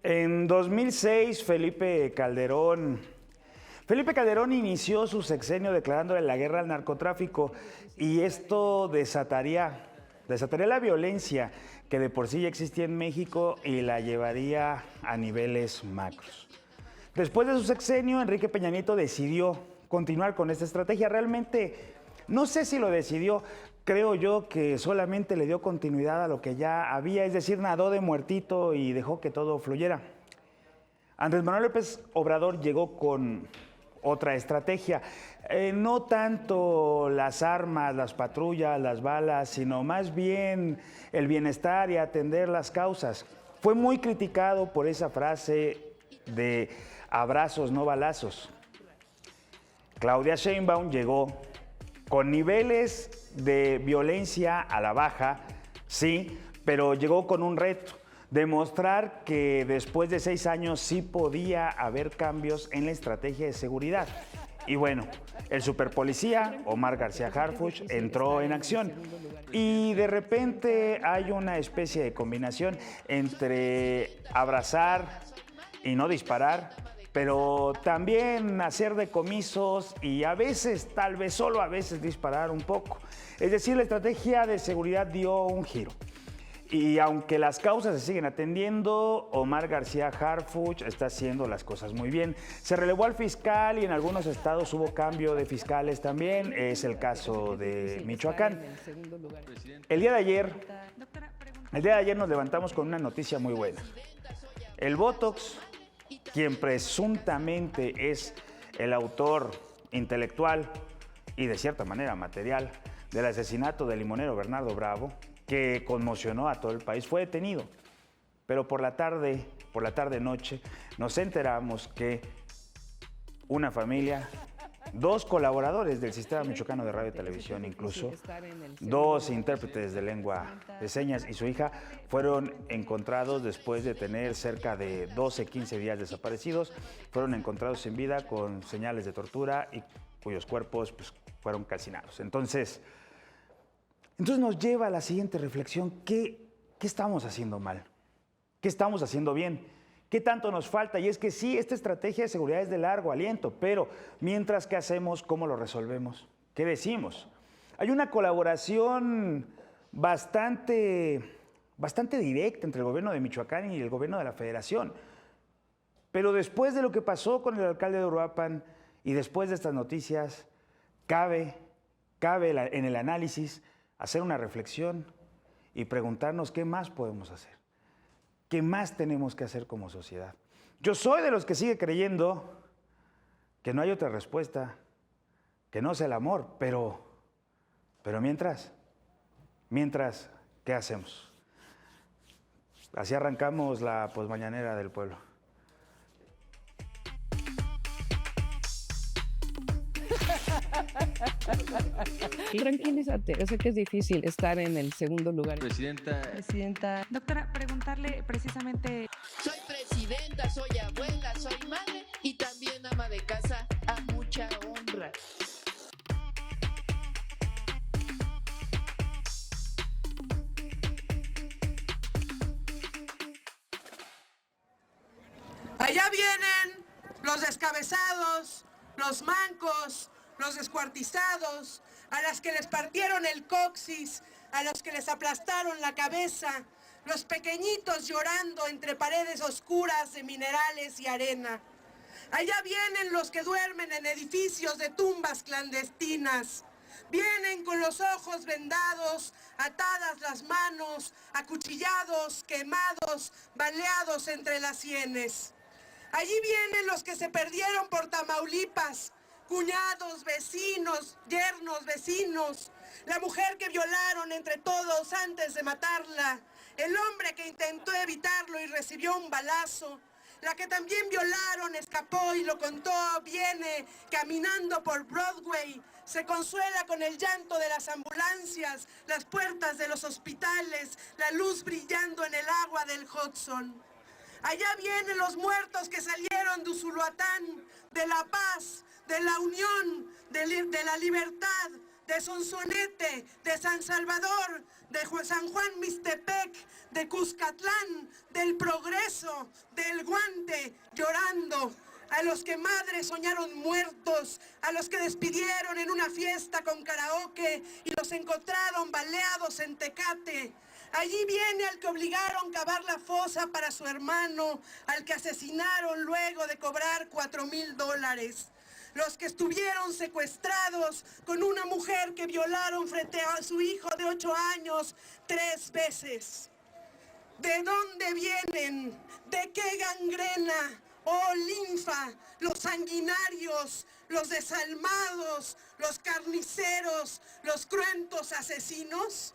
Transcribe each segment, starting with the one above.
En 2006, Felipe Calderón inició su sexenio declarándole la guerra al narcotráfico y esto desataría la violencia que de por sí ya existía en México y la llevaría a niveles macros. Después de su sexenio, Enrique Peña Nieto decidió continuar con esta estrategia. Realmente, no sé si lo decidió, creo yo que solamente le dio continuidad a lo que ya había, es decir, nadó de muertito y dejó que todo fluyera. Andrés Manuel López Obrador llegó con otra estrategia, no tanto las armas, las patrullas, las balas, sino más bien el bienestar y atender las causas. Fue muy criticado por esa frase de abrazos, no balazos. Claudia Sheinbaum llegó con niveles de violencia a la baja, sí, pero llegó con un reto: demostrar que después de 6 años sí podía haber cambios en la estrategia de seguridad. Y bueno, el superpolicía, Omar García Harfuch, entró en acción. Y de repente hay una especie de combinación entre abrazar y no disparar, pero también hacer decomisos y a veces, tal vez solo a veces, disparar un poco. Es decir, la estrategia de seguridad dio un giro. Y aunque las causas se siguen atendiendo, Omar García Harfuch está haciendo las cosas muy bien. Se relevó al fiscal y en algunos estados hubo cambio de fiscales también. Es el caso de Michoacán. El día de ayer nos levantamos con una noticia muy buena. El Botox, quien presuntamente es el autor intelectual y de cierta manera material del asesinato del limonero Bernardo Bravo, que conmocionó a todo el país, fue detenido. Pero por la tarde-noche, nos enteramos que una familia, 2 colaboradores del Sistema Michoacano de Radio y Televisión, incluso 2 intérpretes de lengua de señas y su hija, fueron encontrados después de tener cerca de 12, 15 días desaparecidos. Fueron encontrados sin vida con señales de tortura y cuyos cuerpos pues, fueron calcinados. Entonces nos lleva a la siguiente reflexión: ¿qué estamos haciendo mal? ¿Qué estamos haciendo bien? ¿Qué tanto nos falta? Y es que sí, esta estrategia de seguridad es de largo aliento, pero mientras, ¿qué hacemos? ¿Cómo lo resolvemos? ¿Qué decimos? Hay una colaboración bastante directa entre el gobierno de Michoacán y el gobierno de la Federación. Pero después de lo que pasó con el alcalde de Uruapan y después de estas noticias, cabe en el análisis hacer una reflexión y preguntarnos qué más podemos hacer, qué más tenemos que hacer como sociedad. Yo soy de los que sigue creyendo que no hay otra respuesta, que no sea el amor, pero mientras, ¿qué hacemos? Así arrancamos la posmañanera del pueblo. Tranquilízate, yo sé que es difícil estar en el segundo lugar. Presidenta. Doctora, preguntarle precisamente... Soy presidenta, soy abuela, soy madre y también ama de casa, a mucha honra. Allá vienen los descabezados, los mancos, los descuartizados, a las que les partieron el coxis, a los que les aplastaron la cabeza, los pequeñitos llorando entre paredes oscuras de minerales y arena. Allá vienen los que duermen en edificios de tumbas clandestinas. Vienen con los ojos vendados, atadas las manos, acuchillados, quemados, baleados entre las sienes. Allí vienen los que se perdieron por Tamaulipas, cuñados, vecinos, yernos, vecinos, la mujer que violaron entre todos antes de matarla, el hombre que intentó evitarlo y recibió un balazo, la que también violaron, escapó y lo contó, viene caminando por Broadway, se consuela con el llanto de las ambulancias, las puertas de los hospitales, la luz brillando en el agua del Hudson. Allá vienen los muertos que salieron de Usulhuatán, de la paz, de la unión, de la libertad, de Sonsonete, de San Salvador, de San Juan Mixtepec, de Cuscatlán, del Progreso, del Guante, llorando. A los que madres soñaron muertos, a los que despidieron en una fiesta con karaoke y los encontraron baleados en Tecate. Allí viene al que obligaron a cavar la fosa para su hermano, al que asesinaron luego de cobrar $4,000. Los que estuvieron secuestrados con una mujer que violaron frente a su hijo de 8 años 3 veces. ¿De dónde vienen? ¿De qué gangrena? Oh, linfa, los sanguinarios, los desalmados, los carniceros, los cruentos asesinos.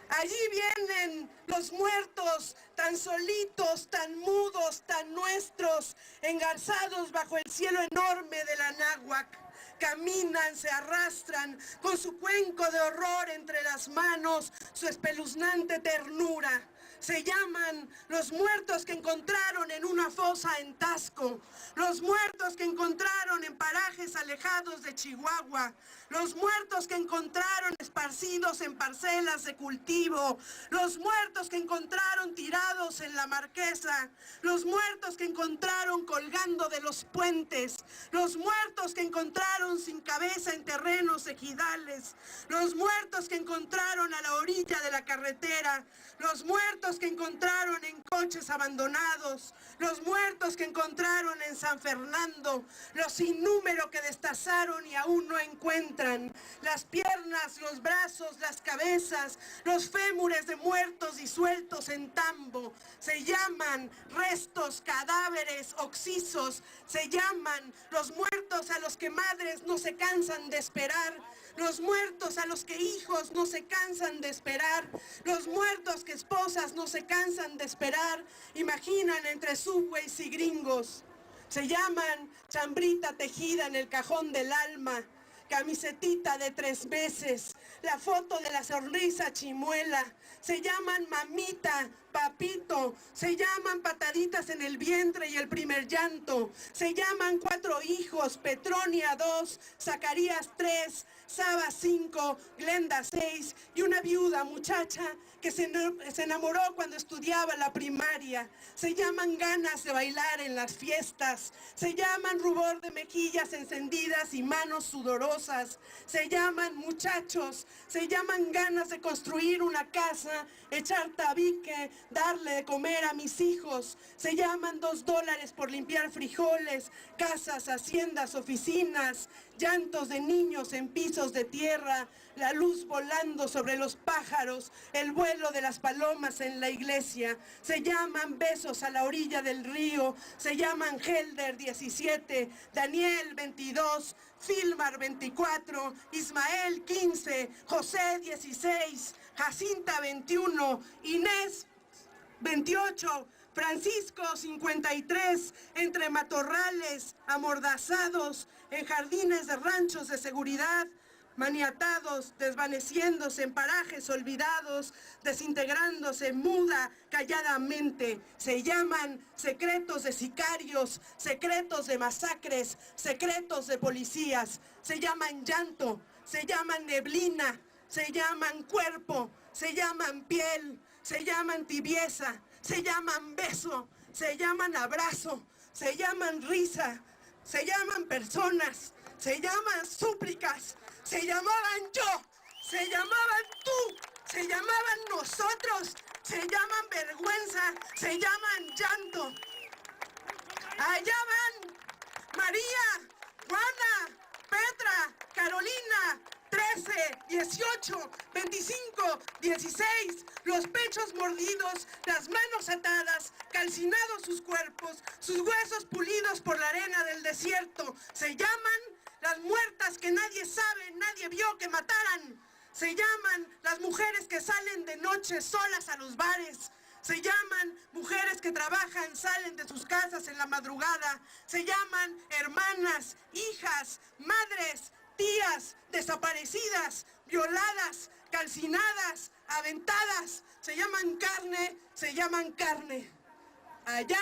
Allí vienen los muertos, tan solitos, tan mudos, tan nuestros, engarzados bajo el cielo enorme de la náhuac. Caminan, se arrastran, con su cuenco de horror entre las manos, su espeluznante ternura. Se llaman los muertos que encontraron en una fosa en Tasco, los muertos que encontraron en parajes alejados de Chihuahua, los muertos que encontraron esparcidos en parcelas de cultivo, los muertos que encontraron tirados en la Marquesa, los muertos que encontraron colgando de los puentes, los muertos que encontraron sin cabeza en terrenos ejidales, los muertos que encontraron a la orilla de la carretera, los muertos que encontraron en coches abandonados, los muertos que encontraron en San Fernando, los sin número que destazaron y aún no encuentran, las piernas, los brazos, las cabezas, los fémures de muertos disueltos en tambo, se llaman restos, cadáveres, oxisos, se llaman los muertos a los que madres no se cansan de esperar, los muertos a los que hijos no se cansan de esperar, los muertos que esposas no se cansan de esperar, imaginan entre subways y gringos. Se llaman chambrita tejida en el cajón del alma, camisetita de 3 meses, la foto de la sonrisa chimuela, se llaman mamita, papito, se llaman pataditas en el vientre y el primer llanto, se llaman 4 hijos, Petronia 2, Zacarías 3, Saba 5, Glenda 6 y una viuda muchacha que se enamoró cuando estudiaba la primaria. Se llaman ganas de bailar en las fiestas, se llaman rubor de mejillas encendidas y manos sudorosas, se llaman muchachos, se llaman ganas de construir una casa, echar tabique, darle de comer a mis hijos, se llaman $2 por limpiar frijoles, casas, haciendas, oficinas, llantos de niños en pisos de tierra, la luz volando sobre los pájaros, el vuelo de las palomas en la iglesia, se llaman besos a la orilla del río, se llaman Helder 17, Daniel 22, Filmar 24, Ismael 15, José 16, Jacinta 21, Inés 28, Francisco 53, entre matorrales, amordazados, en jardines de ranchos de seguridad, maniatados, desvaneciéndose en parajes olvidados, desintegrándose muda, calladamente. Se llaman secretos de sicarios, secretos de masacres, secretos de policías. Se llaman llanto, se llaman neblina, se llaman cuerpo, se llaman piel, se llaman tibieza, se llaman beso, se llaman abrazo, se llaman risa, se llaman personas, se llaman súplicas, se llamaban yo, se llamaban tú, se llamaban nosotros, se llaman vergüenza, se llaman llanto. Allá van María, Juana, Petra, Carolina, 13, 18, 25, 16, los pechos mordidos, las manos atadas, calcinados sus cuerpos, sus huesos pulidos por la arena del desierto. Se llaman las muertas que nadie sabe, nadie vio que mataran. Se llaman las mujeres que salen de noche solas a los bares. Se llaman mujeres que trabajan, salen de sus casas en la madrugada. Se llaman hermanas, hijas, madres, tías, desaparecidas, violadas, calcinadas, aventadas. Se llaman carne, se llaman carne. Allá,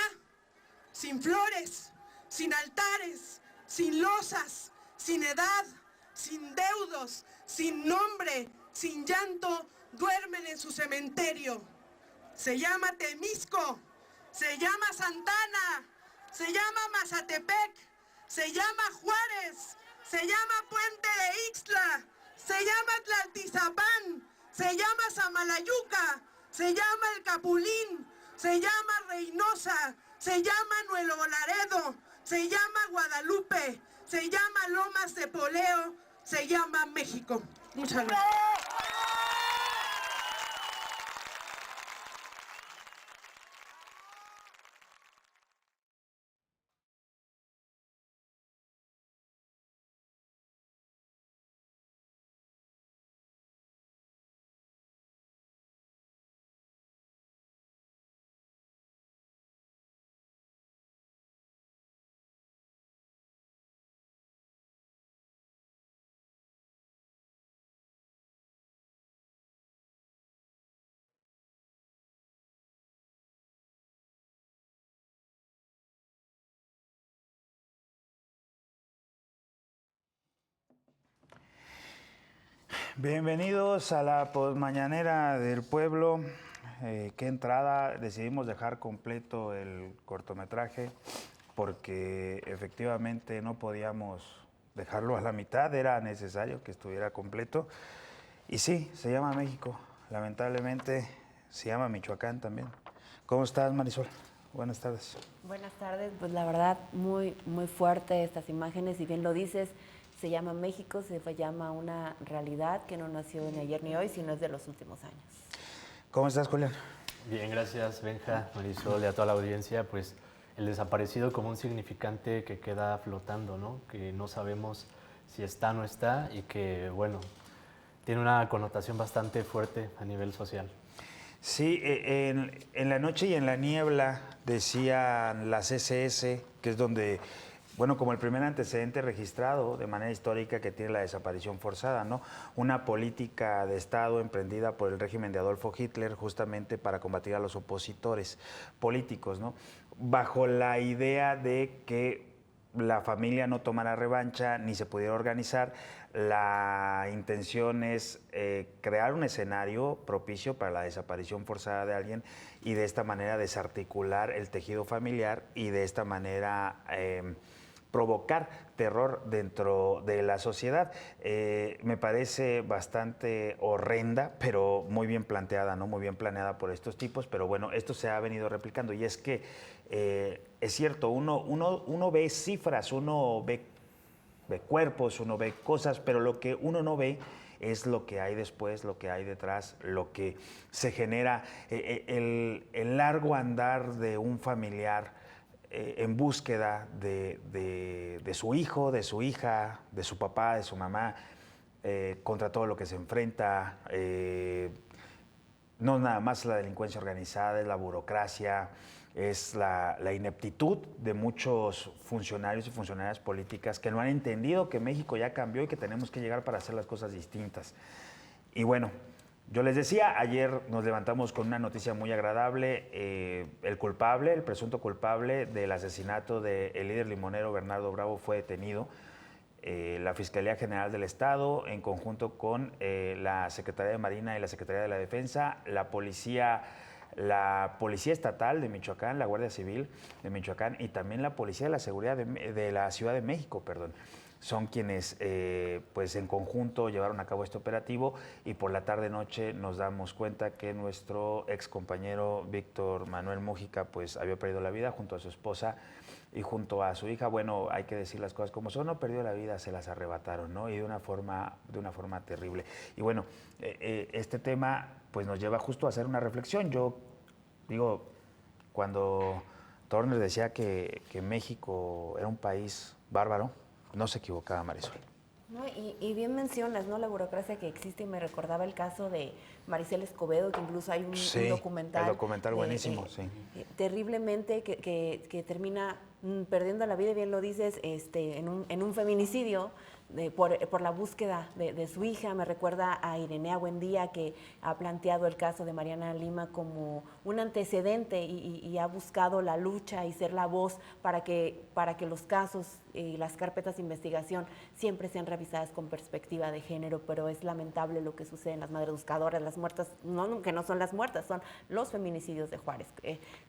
sin flores, sin altares, sin losas, sin edad, sin deudos, sin nombre, sin llanto, duermen en su cementerio. Se llama Temisco, se llama Santana, se llama Mazatepec, se llama Juárez, se llama Puente de Ixtla, se llama Tlaltizapán, se llama Samalayuca, se llama El Capulín, se llama Reynosa, se llama Nuevo Laredo, se llama Guadalupe, se llama Lomas de Poleo, se llama México. Muchas gracias. Bienvenidos a la posmañanera del pueblo. Qué entrada, decidimos dejar completo el cortometraje porque efectivamente no podíamos dejarlo a la mitad, era necesario que estuviera completo. Y sí, se llama México, lamentablemente se llama Michoacán también. ¿Cómo estás, Marisol? Buenas tardes. Buenas tardes, pues la verdad muy fuerte estas imágenes, si bien lo dices, se llama México, se llama una realidad que no nació ni ayer ni hoy, sino es de los últimos años. ¿Cómo estás, Julián? Bien, gracias, Benja, Marisol y a toda la audiencia. Pues el desaparecido como un significante que queda flotando, ¿no? Que no sabemos si está o no está y que, bueno, tiene una connotación bastante fuerte a nivel social. Sí, en la noche y en la niebla, decían las SS, que es donde, bueno, como el primer antecedente registrado de manera histórica que tiene la desaparición forzada, ¿no? Una política de Estado emprendida por el régimen de Adolfo Hitler justamente para combatir a los opositores políticos, ¿no? Bajo la idea de que la familia no tomara revancha ni se pudiera organizar, la intención es crear un escenario propicio para la desaparición forzada de alguien y de esta manera desarticular el tejido familiar y de esta manera provocar terror dentro de la sociedad. Me parece bastante horrenda, pero muy bien planteada, ¿no? Muy bien planeada por estos tipos, pero bueno, esto se ha venido replicando y es que es cierto, uno ve cifras, uno ve cuerpos, uno ve cosas, pero lo que uno no ve es lo que hay después, lo que hay detrás, lo que se genera, el largo andar de un familiar en búsqueda de su hijo, de su hija, de su papá, de su mamá, contra todo lo que se enfrenta. No nada más la delincuencia organizada, es la burocracia, es la ineptitud de muchos funcionarios y funcionarias políticas que no han entendido que México ya cambió y que tenemos que llegar para hacer las cosas distintas. Y bueno, yo les decía, ayer nos levantamos con una noticia muy agradable. El culpable, el presunto culpable del asesinato del líder limonero Bernardo Bravo fue detenido. La Fiscalía General del Estado, en conjunto con la Secretaría de Marina y la Secretaría de la Defensa, la Policía Estatal de Michoacán, la Guardia Civil de Michoacán y también la Policía de la Seguridad de la Ciudad de México, perdón. Son quienes pues en conjunto llevaron a cabo este operativo y por la tarde-noche nos damos cuenta que nuestro ex compañero Víctor Manuel Mújica pues había perdido la vida junto a su esposa y junto a su hija. Bueno, hay que decir las cosas como son, no perdió la vida, se las arrebataron, ¿no? Y de una forma terrible. Y bueno, este tema pues nos lleva justo a hacer una reflexión. Yo digo, cuando Turner decía que México era un país bárbaro, no se equivocaba, Marisol. No, y bien mencionas, ¿no?, la burocracia que existe, y me recordaba el caso de Maricela Escobedo, que incluso hay un documental. El documental buenísimo, sí. Terriblemente, que termina perdiendo la vida, bien lo dices, en un feminicidio, por la búsqueda de su hija. Me recuerda a Irenea Buendía, que ha planteado el caso de Mariana Lima como un antecedente y ha buscado la lucha y ser la voz para que los casos y las carpetas de investigación siempre sean revisadas con perspectiva de género, pero es lamentable lo que sucede en las madres buscadoras, las muertas, que no son las muertas, son los feminicidios de Juárez.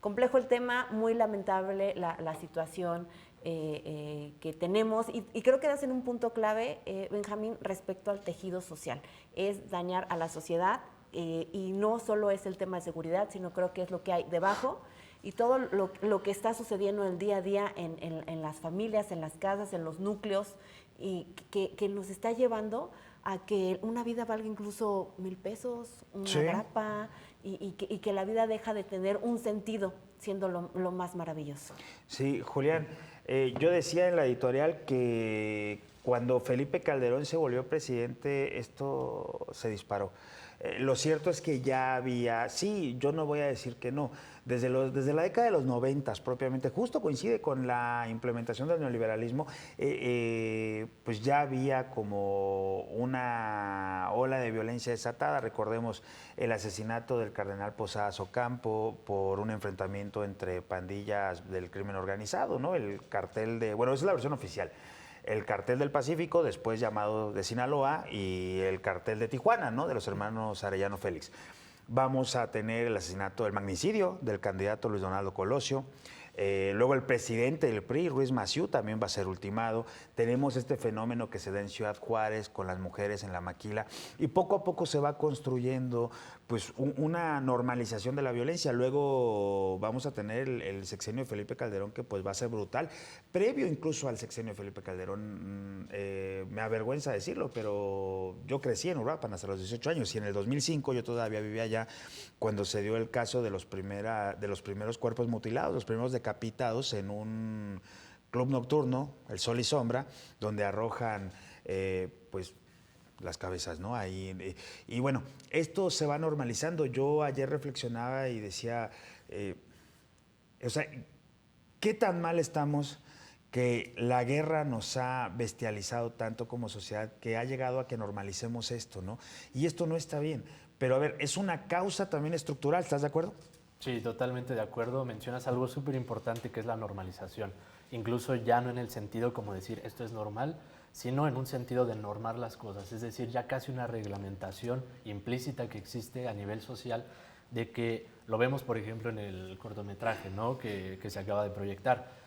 Complejo el tema, muy lamentable la situación que tenemos, y creo que das en un punto clave, Benjamín, respecto al tejido social. Es dañar a la sociedad, y no solo es el tema de seguridad, sino creo que es lo que hay debajo y todo lo que está sucediendo el día a día en las familias, en las casas, en los núcleos, y que nos está llevando a que una vida valga incluso 1,000 pesos, una grapa, y que la vida deja de tener un sentido, siendo lo más maravilloso. Sí, Julián, yo decía en la editorial que cuando Felipe Calderón se volvió presidente, esto se disparó. Lo cierto es que ya había, sí, yo no voy a decir que no, desde la década de los 90 propiamente, justo coincide con la implementación del neoliberalismo, pues ya había como una ola de violencia desatada. Recordemos el asesinato del cardenal Posadas Ocampo por un enfrentamiento entre pandillas del crimen organizado, ¿no? El cartel esa es la versión oficial. El cartel del Pacífico, después llamado de Sinaloa, y el cartel de Tijuana, ¿no? De los hermanos Arellano Félix. Vamos a tener el asesinato, el magnicidio del candidato Luis Donaldo Colosio. Luego el presidente del PRI, Ruiz Massieu, también va a ser ultimado. Tenemos este fenómeno que se da en Ciudad Juárez con las mujeres en la maquila, y poco a poco se va construyendo pues una normalización de la violencia. Luego vamos a tener el sexenio de Felipe Calderón, que pues va a ser brutal. Previo incluso al sexenio de Felipe Calderón, me avergüenza decirlo, pero yo crecí en Uruapan hasta los 18 años, y en el 2005 yo todavía vivía allá cuando se dio el caso de los primeros cuerpos mutilados, los primeros decapitados en un club nocturno, El Sol y Sombra, donde arrojan pues las cabezas, ¿no? Ahí, y bueno, esto se va normalizando. Yo ayer reflexionaba y decía, o sea, ¿qué tan mal estamos que la guerra nos ha bestializado tanto como sociedad, que ha llegado a que normalicemos esto, ¿no? Y esto no está bien. Pero a ver, es una causa también estructural, ¿estás de acuerdo? Sí, totalmente de acuerdo. Mencionas algo súper importante, que es la normalización. Incluso ya no en el sentido como decir esto es normal, sino en un sentido de normar las cosas. Es decir, ya casi una reglamentación implícita que existe a nivel social, de que lo vemos, por ejemplo, en el cortometraje, ¿no? que se acaba de proyectar.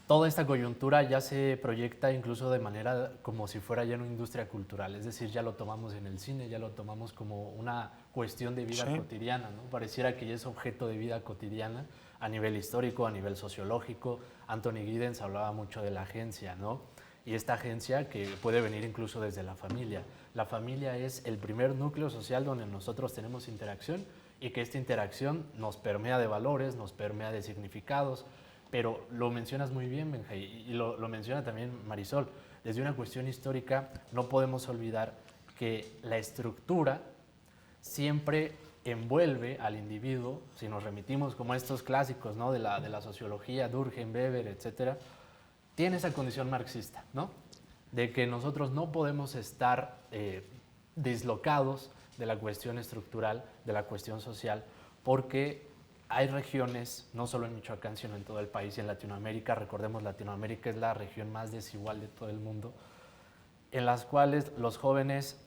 Toda esta coyuntura ya se proyecta incluso de manera como si fuera ya una industria cultural, es decir, ya lo tomamos en el cine, ya lo tomamos como una cuestión de vida cotidiana, ¿no? Pareciera que ya es objeto de vida cotidiana a nivel histórico, a nivel sociológico. Anthony Giddens hablaba mucho de la agencia, ¿no? Y esta agencia que puede venir incluso desde la familia. La familia es el primer núcleo social donde nosotros tenemos interacción, y que esta interacción nos permea de valores, nos permea de significados. Pero lo mencionas muy bien, Benja, y lo menciona también Marisol. Desde una cuestión histórica no podemos olvidar que la estructura siempre envuelve al individuo, si nos remitimos como a estos clásicos, ¿no? de la sociología, Durkheim, Weber, etcétera, tiene esa condición marxista, ¿no? De que nosotros no podemos estar dislocados de la cuestión estructural, de la cuestión social, porque hay regiones, no solo en Michoacán, sino en todo el país y en Latinoamérica. Recordemos, Latinoamérica es la región más desigual de todo el mundo, en las cuales los jóvenes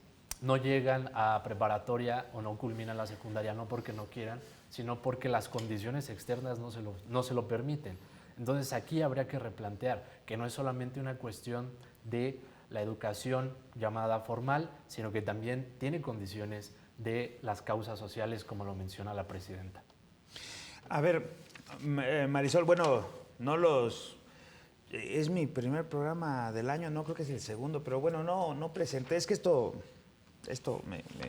no llegan a preparatoria o no culminan la secundaria, no porque no quieran, sino porque las condiciones externas no se lo permiten. Entonces aquí habría que replantear que no es solamente una cuestión de la educación llamada formal, sino que también tiene condiciones de las causas sociales, como lo menciona la presidenta. A ver, Marisol, bueno, es mi primer programa del año, no creo que es el segundo, pero bueno, no presenté, es que esto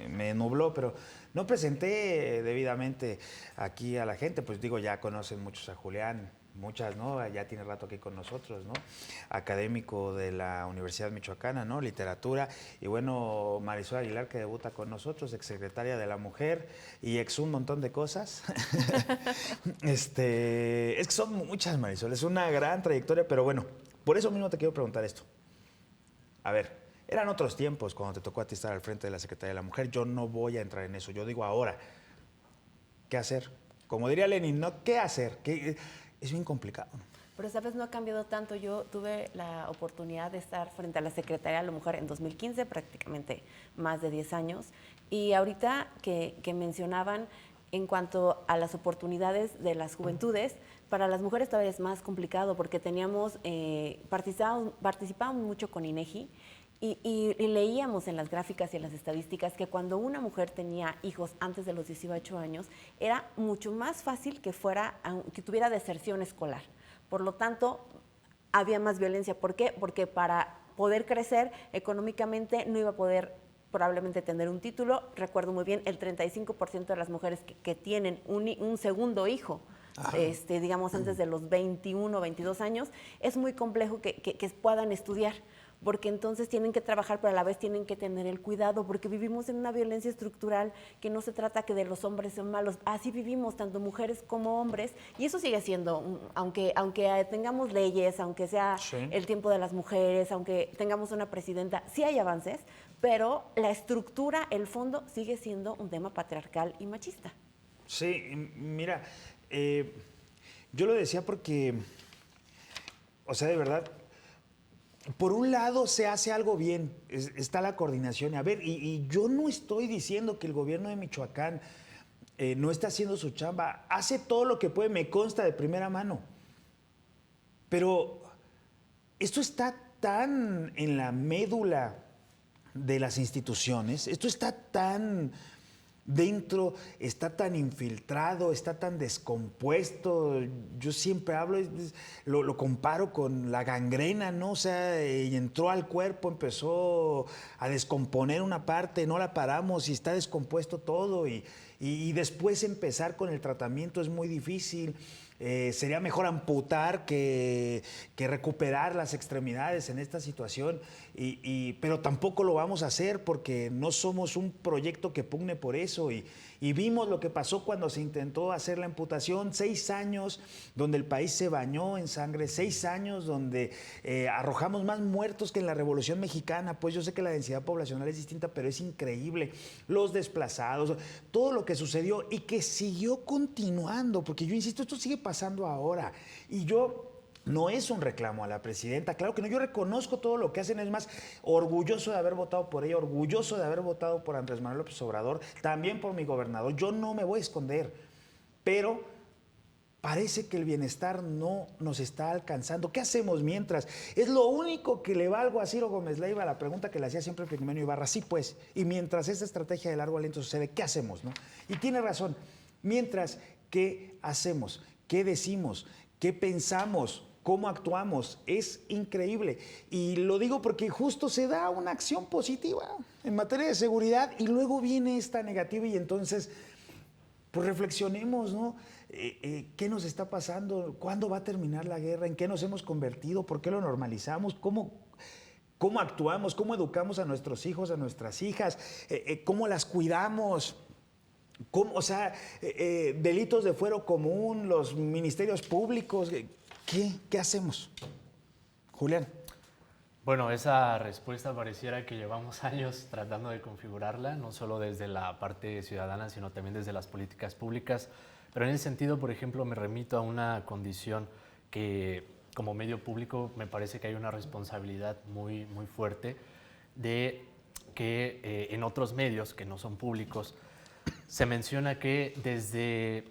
me nubló, pero no presenté debidamente aquí a la gente. Pues digo, ya conocen muchos a Julián, muchas, ¿no? Ya tiene rato aquí con nosotros, ¿no? Académico de la Universidad Michoacana, ¿no? Literatura. Y bueno, Marisol Aguilar, que debuta con nosotros, exsecretaria de la Mujer y un montón de cosas. Es que son muchas, Marisol, es una gran trayectoria, pero bueno, por eso mismo te quiero preguntar esto. A ver, eran otros tiempos cuando te tocó a ti estar al frente de la Secretaría de la Mujer. Yo no voy a entrar en eso. Yo digo ahora, ¿qué hacer? Como diría Lenin, ¿no? ¿Qué hacer? Es bien complicado. Pero, ¿sabes? No ha cambiado tanto. Yo tuve la oportunidad de estar frente a la Secretaría de la Mujer en 2015, prácticamente más de 10 años. Y ahorita que mencionaban en cuanto a las oportunidades de las juventudes, para las mujeres todavía es más complicado porque participábamos mucho con INEGI y leíamos en las gráficas y en las estadísticas que cuando una mujer tenía hijos antes de los 18 años, era mucho más fácil que tuviera deserción escolar. Por lo tanto, había más violencia. ¿Por qué? Porque para poder crecer económicamente no iba a poder probablemente tener un título. Recuerdo muy bien, el 35% de las mujeres que tienen un segundo hijo, digamos antes de los 21 o 22 años, es muy complejo que puedan estudiar, porque entonces tienen que trabajar, pero a la vez tienen que tener el cuidado, porque vivimos en una violencia estructural que no se trata que de los hombres son malos, así vivimos tanto mujeres como hombres, y eso sigue siendo, aunque tengamos leyes, aunque sea el tiempo de las mujeres, aunque tengamos una presidenta, sí hay avances, pero la estructura, el fondo, sigue siendo un tema patriarcal y machista. Sí, mira, yo lo decía porque, o sea, de verdad, por un lado se hace algo bien, está la coordinación. A ver, y yo no estoy diciendo que el gobierno de Michoacán no está haciendo su chamba, hace todo lo que puede, me consta de primera mano. Pero esto está tan en la médula de las instituciones, esto está tan dentro, está tan infiltrado, está tan descompuesto. Yo siempre hablo, lo comparo con la gangrena, ¿no? O sea, entró al cuerpo, empezó a descomponer una parte, no la paramos y está descompuesto todo. Y después empezar con el tratamiento es muy difícil. Sería mejor amputar que recuperar las extremidades en esta situación, pero tampoco lo vamos a hacer porque no somos un proyecto que pugne por eso. Y vimos lo que pasó cuando se intentó hacer la amputación, 6 años donde el país se bañó en sangre, 6 años donde arrojamos más muertos que en la Revolución Mexicana. Pues yo sé que la densidad poblacional es distinta, pero es increíble. Los desplazados, todo lo que sucedió y que siguió continuando, porque yo insisto, esto sigue pasando ahora. Y yo... no es un reclamo a la presidenta, claro que no, yo reconozco todo lo que hacen, es más, orgulloso de haber votado por ella, orgulloso de haber votado por Andrés Manuel López Obrador, también por mi gobernador, yo no me voy a esconder, pero parece que el bienestar no nos está alcanzando. ¿Qué hacemos mientras? Es lo único que le valgo a Ciro Gómez Leiva, la pregunta que le hacía siempre Pigmenio Ibarra, sí pues, y mientras esta estrategia de largo aliento sucede, ¿qué hacemos? ¿No? Y tiene razón, mientras, ¿qué hacemos? ¿Qué decimos? ¿Qué pensamos? ¿Cómo actuamos? Es increíble. Y lo digo porque justo se da una acción positiva en materia de seguridad y luego viene esta negativa y entonces, pues reflexionemos, ¿no? ¿Qué nos está pasando? ¿Cuándo va a terminar la guerra? ¿En qué nos hemos convertido? ¿Por qué lo normalizamos? ¿Cómo actuamos? ¿Cómo educamos a nuestros hijos, a nuestras hijas? ¿Cómo las cuidamos? O sea, delitos de fuero común, los ministerios públicos... ¿Qué hacemos? Julián. Bueno, esa respuesta pareciera que llevamos años tratando de configurarla, no solo desde la parte ciudadana, sino también desde las políticas públicas. Pero en ese sentido, por ejemplo, me remito a una condición que como medio público me parece que hay una responsabilidad muy, muy fuerte de que en otros medios que no son públicos se menciona que desde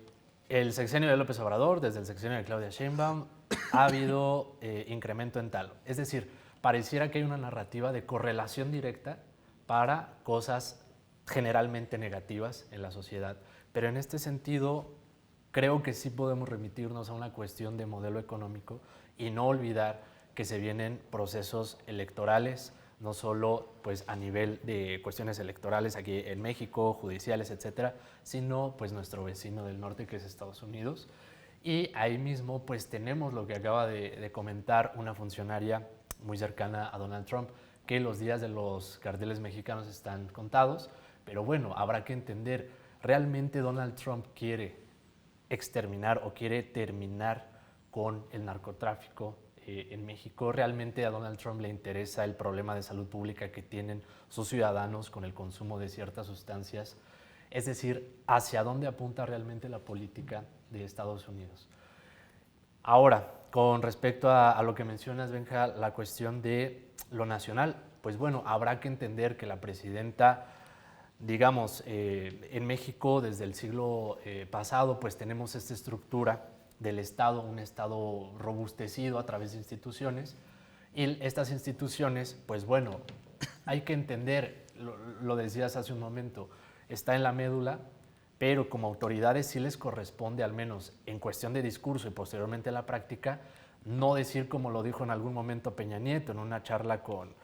el sexenio de López Obrador, desde el sexenio de Claudia Sheinbaum, ha habido incremento en tal. Es decir, pareciera que hay una narrativa de correlación directa para cosas generalmente negativas en la sociedad. Pero en este sentido, creo que sí podemos remitirnos a una cuestión de modelo económico y no olvidar que se vienen procesos electorales, no solo pues, a nivel de cuestiones electorales aquí en México, judiciales, etcétera, sino pues, nuestro vecino del norte, que es Estados Unidos. Y ahí mismo pues, tenemos lo que acaba de comentar una funcionaria muy cercana a Donald Trump, que los días de los carteles mexicanos están contados, pero bueno, habrá que entender, ¿realmente Donald Trump quiere exterminar o quiere terminar con el narcotráfico en México. Realmente a Donald Trump le interesa el problema de salud pública que tienen sus ciudadanos con el consumo de ciertas sustancias. Es decir, hacia dónde apunta realmente la política de Estados Unidos. Ahora, con respecto a lo que mencionas, Benja, la cuestión de lo nacional, pues bueno, habrá que entender que la presidenta, digamos, en México desde el siglo pasado, pues tenemos esta estructura del Estado, un Estado robustecido a través de instituciones, y estas instituciones, pues bueno, hay que entender, lo decías hace un momento, está en la médula, pero como autoridades sí les corresponde, al menos en cuestión de discurso y posteriormente la práctica, no decir como lo dijo en algún momento Peña Nieto en una charla con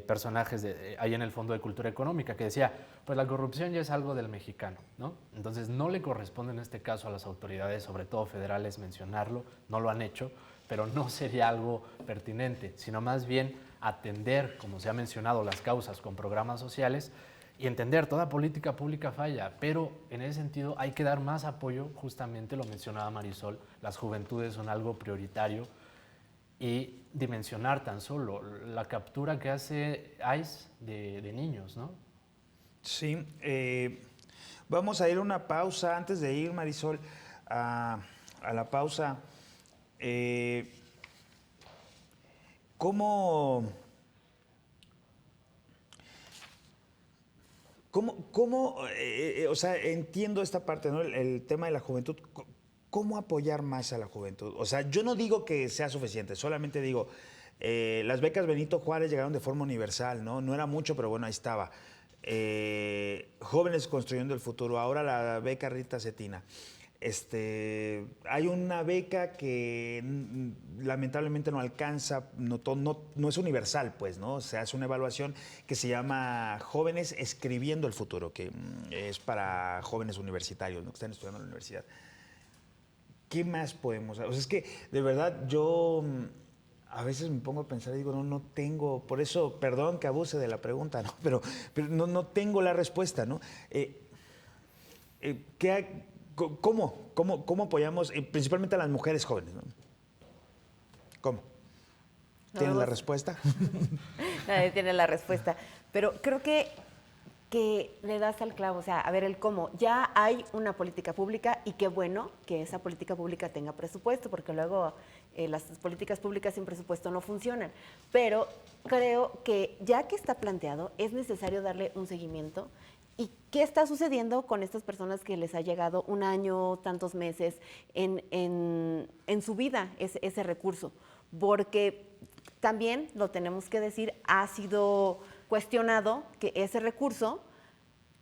personajes ahí en el Fondo de Cultura Económica, que decía, pues la corrupción ya es algo del mexicano, ¿no? Entonces no le corresponde en este caso a las autoridades, sobre todo federales, mencionarlo, no lo han hecho, pero no sería algo pertinente, sino más bien atender, como se ha mencionado, las causas con programas sociales y entender, toda política pública falla, pero en ese sentido hay que dar más apoyo, justamente lo mencionaba Marisol, las juventudes son algo prioritario, y dimensionar tan solo la captura que hace ICE de niños, ¿no? Sí, vamos a ir a una pausa. Antes de ir, Marisol, a la pausa, ¿cómo o sea, entiendo esta parte, ¿no? El tema de la juventud. ¿Cómo apoyar más a la juventud? O sea, yo no digo que sea suficiente, solamente digo, las becas Benito Juárez llegaron de forma universal, ¿no? No era mucho, pero bueno, ahí estaba. Jóvenes construyendo el futuro, ahora la beca Rita Cetina. Hay una beca que lamentablemente no alcanza, no es universal, pues, ¿no? Se hace una evaluación que se llama Jóvenes Escribiendo el Futuro, que es para jóvenes universitarios, ¿no? Que están estudiando en la universidad. ¿Qué más podemos hacer? O sea, es que de verdad yo a veces me pongo a pensar y digo, no tengo, por eso, perdón que abuse de la pregunta, ¿no? Pero no tengo la respuesta, ¿no? ¿Cómo apoyamos principalmente a las mujeres jóvenes, ¿no? ¿Cómo? ¿Tienes la respuesta? Nadie tiene la respuesta, pero creo que le das al clavo, o sea, a ver el cómo. Ya hay una política pública y qué bueno que esa política pública tenga presupuesto, porque luego las políticas públicas sin presupuesto no funcionan. Pero creo que ya que está planteado, es necesario darle un seguimiento. ¿Y qué está sucediendo con estas personas que les ha llegado un año, tantos meses en su vida ese recurso? Porque también, lo tenemos que decir, ha sido cuestionado que ese recurso,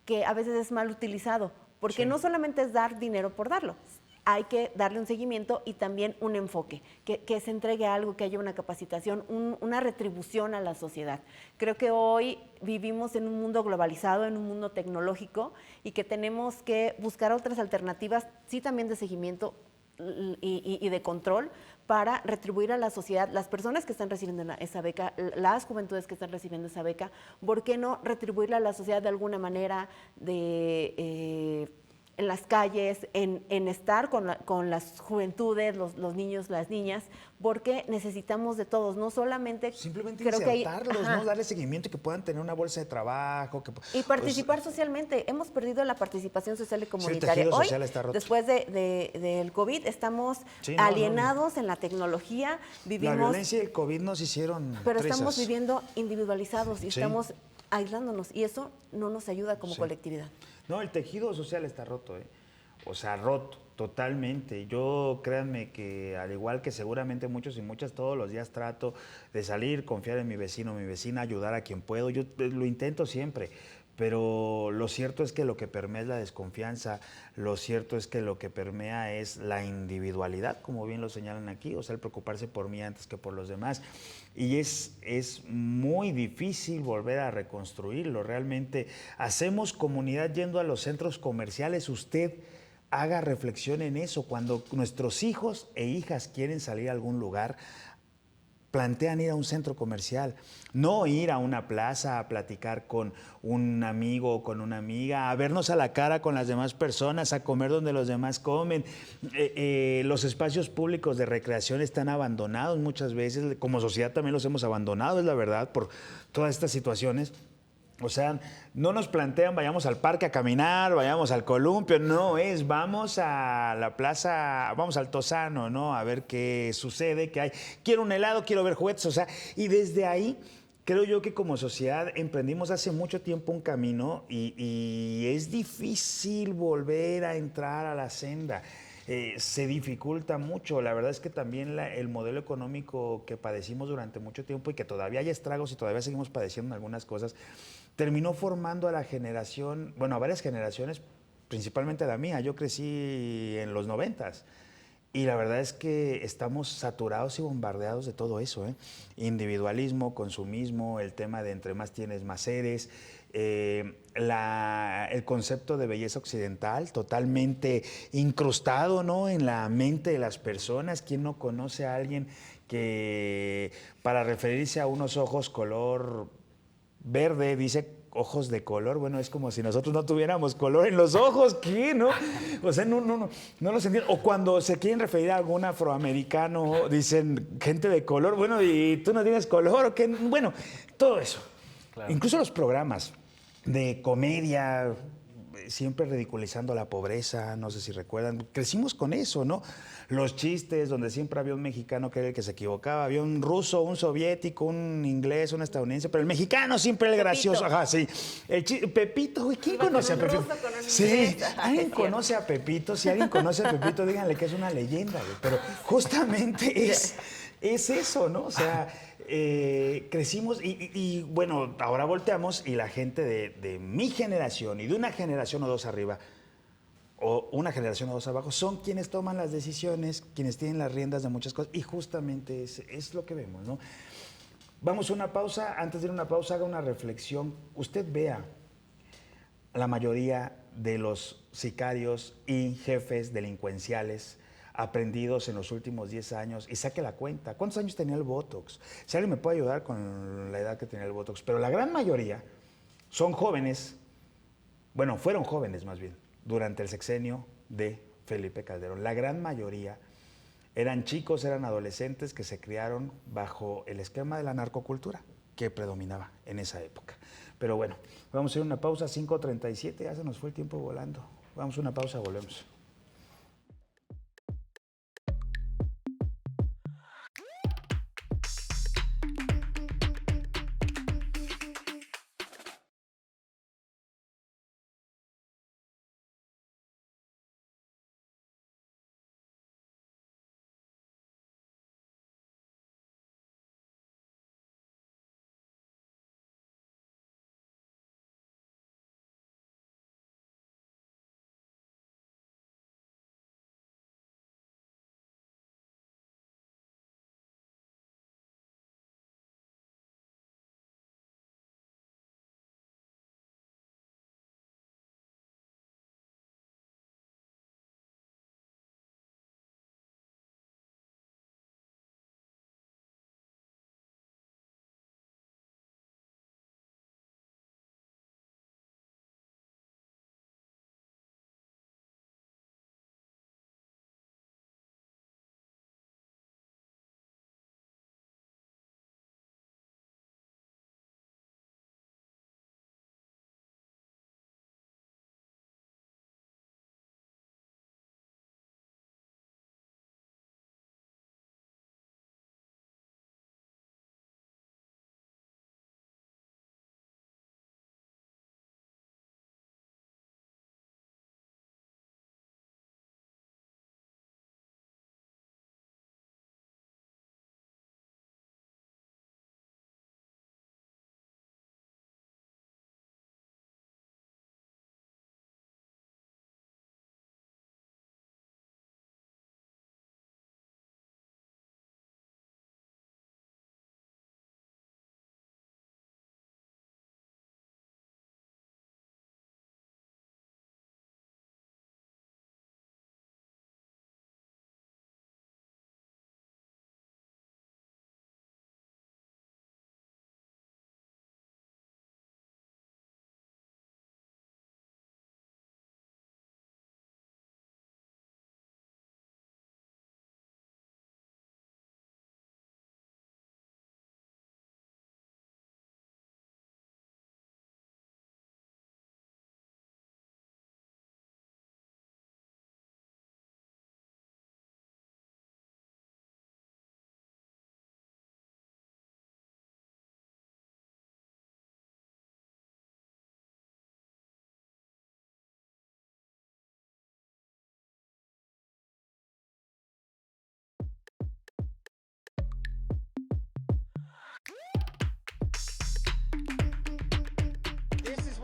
que a veces es mal utilizado, porque no solamente es dar dinero por darlo, hay que darle un seguimiento y también un enfoque, que se entregue algo, que haya una capacitación, una retribución a la sociedad. Creo que hoy vivimos en un mundo globalizado, en un mundo tecnológico, y que tenemos que buscar otras alternativas, sí también de seguimiento y de control, para retribuir a la sociedad, las personas que están recibiendo esa beca, las juventudes que están recibiendo esa beca, ¿por qué no retribuirle a la sociedad de alguna manera en las calles, en estar con las juventudes, los niños, las niñas, porque necesitamos de todos, no solamente... Simplemente insertarlos, ¿no? Darle seguimiento y que puedan tener una bolsa de trabajo. Y participar socialmente. Hemos perdido la participación social y comunitaria. Sí, el tejido hoy, social está roto. Después del COVID, estamos alienados en la tecnología. Vivimos, la violencia y el COVID nos hicieron pero presas. Estamos viviendo individualizados y estamos aislándonos. Y eso no nos ayuda como colectividad. No, el tejido social está roto, o sea, roto totalmente. Yo, créanme que al igual que seguramente muchos y muchas, todos los días trato de salir, confiar en mi vecino, mi vecina, ayudar a quien puedo. Yo lo intento siempre, pero lo cierto es que lo que permea es la desconfianza, lo cierto es que lo que permea es la individualidad, como bien lo señalan aquí, o sea, el preocuparse por mí antes que por los demás. Y es muy difícil volver a reconstruirlo. Realmente hacemos comunidad yendo a los centros comerciales. Usted haga reflexión en eso. Cuando nuestros hijos e hijas quieren salir a algún lugar, plantean ir a un centro comercial, no ir a una plaza a platicar con un amigo o con una amiga, a vernos a la cara con las demás personas, a comer donde los demás comen. Los espacios públicos de recreación están abandonados muchas veces, como sociedad también los hemos abandonado, es la verdad, por todas estas situaciones. O sea, no nos plantean vayamos al parque a caminar, vayamos al columpio, no, es vamos a la plaza, vamos al Tozano, ¿no? A ver qué sucede, qué hay. Quiero un helado, quiero ver juguetes, o sea, y desde ahí creo yo que como sociedad emprendimos hace mucho tiempo un camino y es difícil volver a entrar a la senda. Se dificulta mucho. La verdad es que también el modelo económico que padecimos durante mucho tiempo y que todavía hay estragos y todavía seguimos padeciendo en algunas cosas, terminó formando a la generación, bueno, a varias generaciones, principalmente a la mía. Yo crecí en los 90s. Y la verdad es que estamos saturados y bombardeados de todo eso, ¿eh? Individualismo, consumismo, el tema de entre más tienes, más eres, el concepto de belleza occidental totalmente incrustado, ¿no?, en la mente de las personas. ¿Quién no conoce a alguien que para referirse a unos ojos color verde dice ojos de color? Bueno, es como si nosotros no tuviéramos color en los ojos, ¿qué? ¿No? O sea, no los entiendo. O cuando se quieren referir a algún afroamericano, dicen gente de color, bueno, ¿y tú no tienes color o qué? Bueno, todo eso. Claro. Incluso los programas de comedia, siempre ridiculizando la pobreza, no sé si recuerdan, crecimos con eso, ¿no? Los chistes, donde siempre había un mexicano que era el que se equivocaba, había un ruso, un soviético, un inglés, un estadounidense, pero el mexicano siempre el gracioso. Ajá, sí. Pepito, güey, ¿quién conoce a Pepito? Sí, ¿alguien conoce a Pepito? Si alguien conoce a Pepito, díganle que es una leyenda, güey. Pero justamente es eso, ¿no? O sea, crecimos y bueno, ahora volteamos y la gente de mi generación y de una generación o dos arriba, o una generación o dos abajo, son quienes toman las decisiones, quienes tienen las riendas de muchas cosas, y justamente es lo que vemos, ¿no? Vamos a una pausa. Antes de ir a una pausa, haga una reflexión. Usted vea la mayoría de los sicarios y jefes delincuenciales aprendidos en los últimos 10 años y saque la cuenta. ¿Cuántos años tenía el Botox? Si alguien me puede ayudar con la edad que tenía el Botox. Pero la gran mayoría son jóvenes, bueno, fueron jóvenes más bien, durante el sexenio de Felipe Calderón. La gran mayoría eran chicos, eran adolescentes que se criaron bajo el esquema de la narcocultura que predominaba en esa época. Pero bueno, vamos a ir a una pausa, 5:37, ya se nos fue el tiempo volando. Vamos a una pausa, volvemos.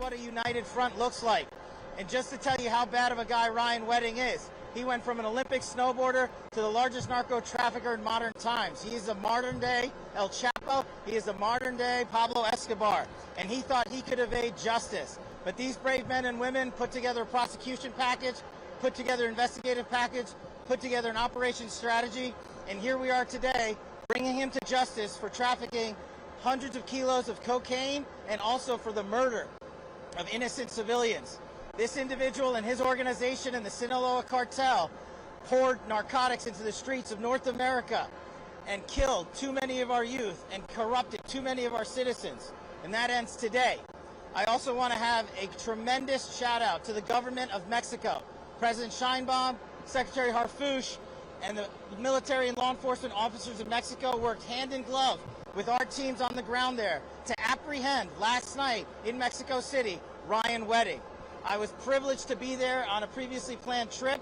what a united front looks like. And just to tell you how bad of a guy Ryan Wedding is, he went from an Olympic snowboarder to the largest narco trafficker in modern times. He is a modern day El Chapo. He is a modern day Pablo Escobar. And he thought he could evade justice. But these brave men and women put together a prosecution package, put together an investigative package, put together an operation strategy. And here we are today, bringing him to justice for trafficking hundreds of kilos of cocaine and also for the murder of innocent civilians. This individual and his organization and the Sinaloa cartel poured narcotics into the streets of North America and killed too many of our youth and corrupted too many of our citizens. And that ends today. I also want to have a tremendous shout out to the government of Mexico. President Sheinbaum, Secretary Harfuch, and the military and law enforcement officers of Mexico worked hand in glove with our teams on the ground there to apprehend last night in Mexico City, Ryan Wedding. I was privileged to be there on a previously planned trip,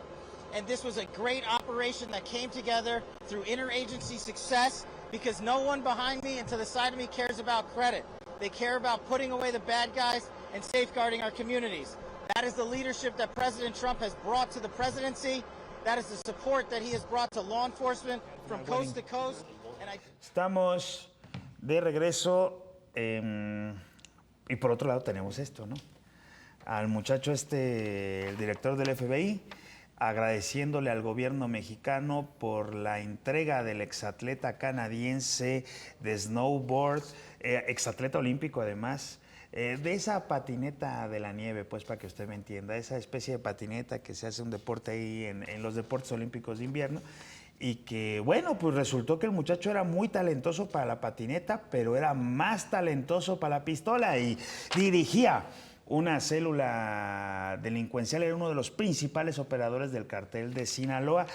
and this was a great operation that came together through interagency success because no one behind me and to the side of me cares about credit. They care about putting away the bad guys and safeguarding our communities. That is the leadership that President Trump has brought to the presidency. That is the support that he has brought to law enforcement from coast to coast. Estamos de regreso y por otro lado tenemos esto, ¿no? Al muchacho el director del FBI, agradeciéndole al gobierno mexicano por la entrega del exatleta canadiense de snowboard, exatleta olímpico además, de esa patineta de la nieve, pues para que usted me entienda, esa especie de patineta que se hace un deporte ahí en los deportes olímpicos de invierno. Y que, bueno, pues resultó que el muchacho era muy talentoso para la patineta, pero era más talentoso para la pistola y dirigía una célula delincuencial, era uno de los principales operadores del cartel de Sinaloa,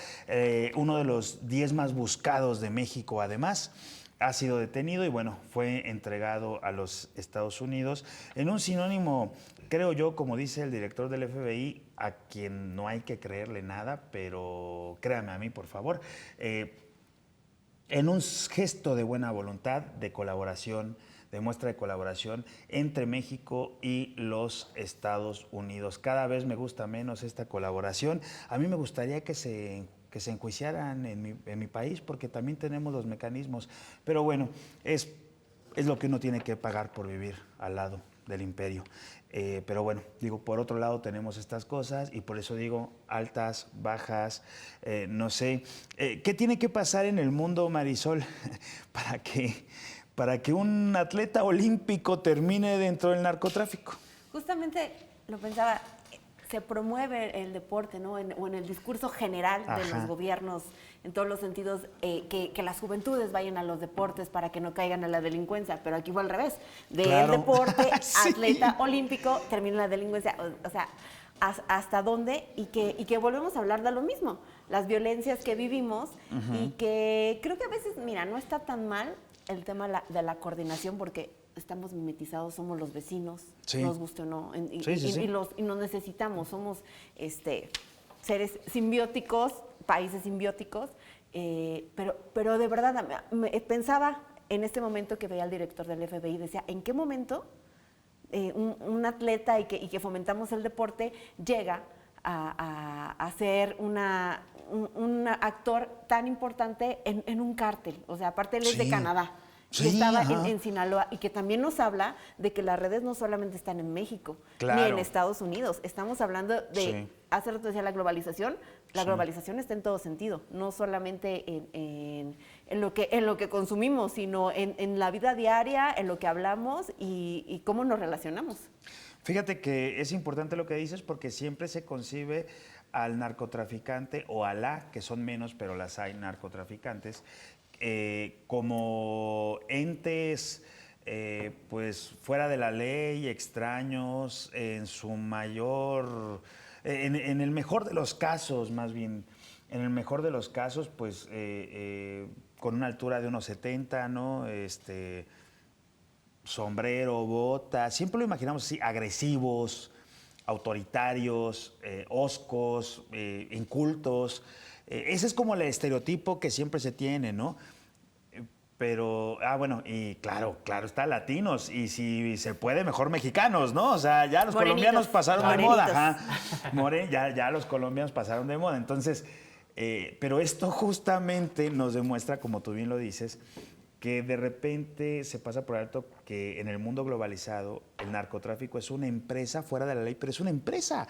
uno de los 10 más buscados de México además. Ha sido detenido y bueno, fue entregado a los Estados Unidos en un sinónimo, creo yo, como dice el director del FBI, a quien no hay que creerle nada, pero créame a mí, por favor, en un gesto de buena voluntad, de colaboración, de muestra de colaboración entre México y los Estados Unidos. Cada vez me gusta menos esta colaboración. A mí me gustaría que se enjuiciaran en mi país, porque también tenemos los mecanismos. Pero bueno, es lo que uno tiene que pagar por vivir al lado del imperio. Pero bueno, digo, por otro lado tenemos estas cosas y por eso digo altas, bajas, no sé. ¿Qué tiene que pasar en el mundo, Marisol, para que un atleta olímpico termine dentro del narcotráfico? Justamente lo pensaba, se promueve el deporte, ¿no? O en el discurso general de los gobiernos, en todos los sentidos, que las juventudes vayan a los deportes para que no caigan a la delincuencia, pero aquí fue al revés. Del deporte, sí. Atleta olímpico, termina la delincuencia. O sea, ¿hasta dónde? Y que volvemos a hablar de lo mismo, las violencias que vivimos y que creo que a veces, mira, no está tan mal el tema de la coordinación porque estamos mimetizados, somos los vecinos, sí. Nos guste o no, y nos necesitamos, somos seres simbióticos, países simbióticos, pero de verdad pensaba en este momento que veía al director del FBI, decía, ¿en qué momento un atleta y que fomentamos el deporte llega a ser un actor tan importante en un cártel? O sea, aparte él es de Canadá. Sí, y estaba en Sinaloa, y que también nos habla de que las redes no solamente están en México, ni en Estados Unidos. Estamos hablando de, hace rato decía la globalización está en todo sentido, no solamente en lo que consumimos, sino en la vida diaria, en lo que hablamos y cómo nos relacionamos. Fíjate que es importante lo que dices porque siempre se concibe al narcotraficante o a que son menos, pero las hay narcotraficantes, como entes pues fuera de la ley, extraños, en su mayor, en el mejor de los casos, más bien, en el mejor de los casos, pues con una altura de 1.70, ¿no? Sombrero, bota, siempre lo imaginamos así, agresivos, autoritarios, hoscos, incultos. Ese es como el estereotipo que siempre se tiene, ¿no? Pero, bueno, y claro, está latinos, y si se puede, mejor mexicanos, ¿no? O sea, ya los colombianos pasaron de moda, ajá. Ya los colombianos pasaron de moda. Entonces, pero esto justamente nos demuestra, como tú bien lo dices, que de repente se pasa por alto que en el mundo globalizado el narcotráfico es una empresa fuera de la ley, pero es una empresa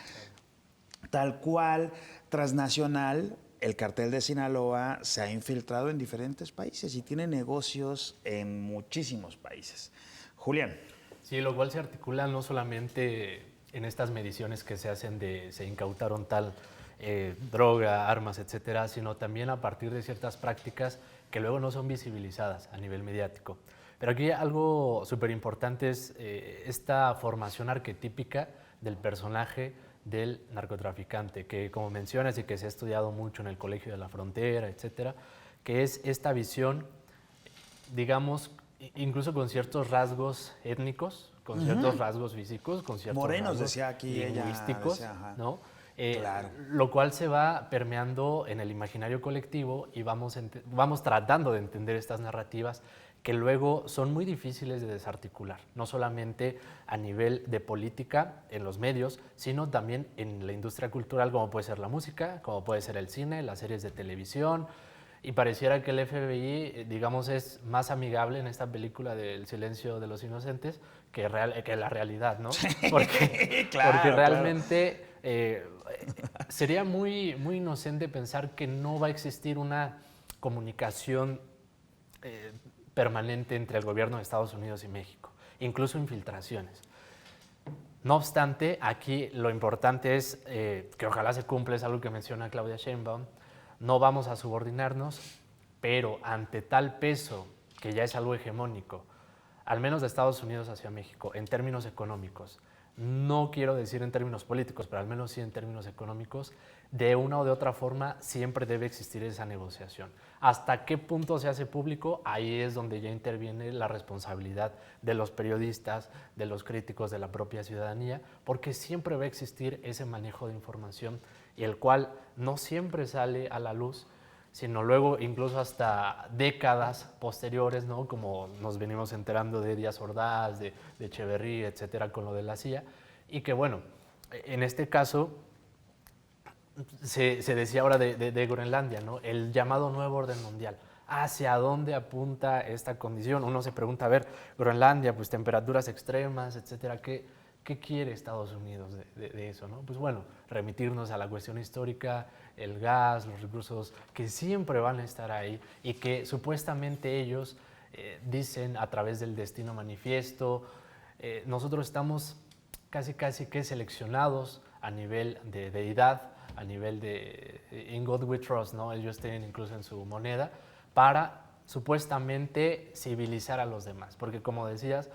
tal cual, transnacional. El cartel de Sinaloa se ha infiltrado en diferentes países y tiene negocios en muchísimos países. Julián. Sí, lo cual se articula no solamente en estas mediciones que se hacen de se incautaron tal droga, armas, etcétera, sino también a partir de ciertas prácticas que luego no son visibilizadas a nivel mediático. Pero aquí algo súper importante es esta formación arquetípica del personaje del narcotraficante, que como mencionas y que se ha estudiado mucho en el Colegio de la Frontera, etcétera, que es esta visión, digamos, incluso con ciertos rasgos étnicos, con ciertos rasgos físicos, con ciertos morenos, rasgos decía aquí lingüísticos, ella, ¿no? Claro. Lo cual se va permeando en el imaginario colectivo y vamos tratando de entender estas narrativas que luego son muy difíciles de desarticular, no solamente a nivel de política en los medios, sino también en la industria cultural, como puede ser la música, como puede ser el cine, las series de televisión, y pareciera que el FBI, digamos, es más amigable en esta película del Silencio de los Inocentes que la realidad, ¿no? Porque realmente sería muy, muy inocente pensar que no va a existir una comunicación permanente entre el gobierno de Estados Unidos y México, incluso infiltraciones. No obstante, aquí lo importante es que ojalá se cumpla, es algo que menciona Claudia Sheinbaum, no vamos a subordinarnos, pero ante tal peso, que ya es algo hegemónico, al menos de Estados Unidos hacia México, en términos económicos, no quiero decir en términos políticos, pero al menos sí en términos económicos, de una o de otra forma siempre debe existir esa negociación. ¿Hasta qué punto se hace público? Ahí es donde ya interviene la responsabilidad de los periodistas, de los críticos, de la propia ciudadanía, porque siempre va a existir ese manejo de información y el cual no siempre sale a la luz, sino luego incluso hasta décadas posteriores, ¿no? Como nos venimos enterando de Díaz Ordaz, de Echeverría, etcétera, con lo de la CIA, y que bueno, en este caso se decía ahora de Groenlandia, ¿no? El llamado nuevo orden mundial. ¿Hacia dónde apunta esta condición? Uno se pregunta, a ver, Groenlandia, pues temperaturas extremas, etcétera, ¿qué quiere Estados Unidos de eso, ¿no? Pues bueno, remitirnos a la cuestión histórica, el gas, los recursos que siempre van a estar ahí y que supuestamente ellos dicen a través del destino manifiesto, nosotros estamos casi que seleccionados a nivel de deidad, a nivel de In God We Trust, ¿no? Ellos tienen incluso en su moneda, para supuestamente civilizar a los demás, porque como decías,